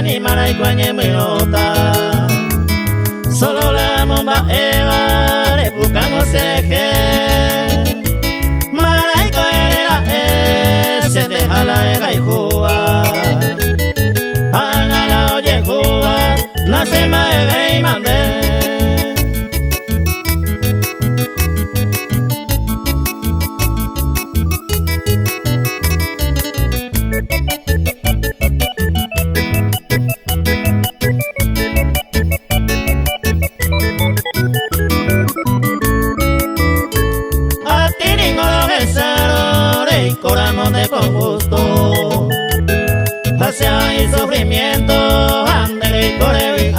ni mara y cuañe muy nota. Solo la momba eva, le buscamos seje. Mara y coerera se deja la ega y juva. Ana la oye juva, nace maeve y mandé. Con gusto, hacia el sufrimiento, ande y corre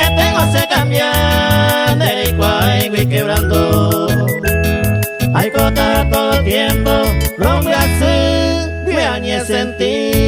ya tengo se cambiar de igual y quebrando. Hay cosas todo el tiempo, rompe así, me añe sentir.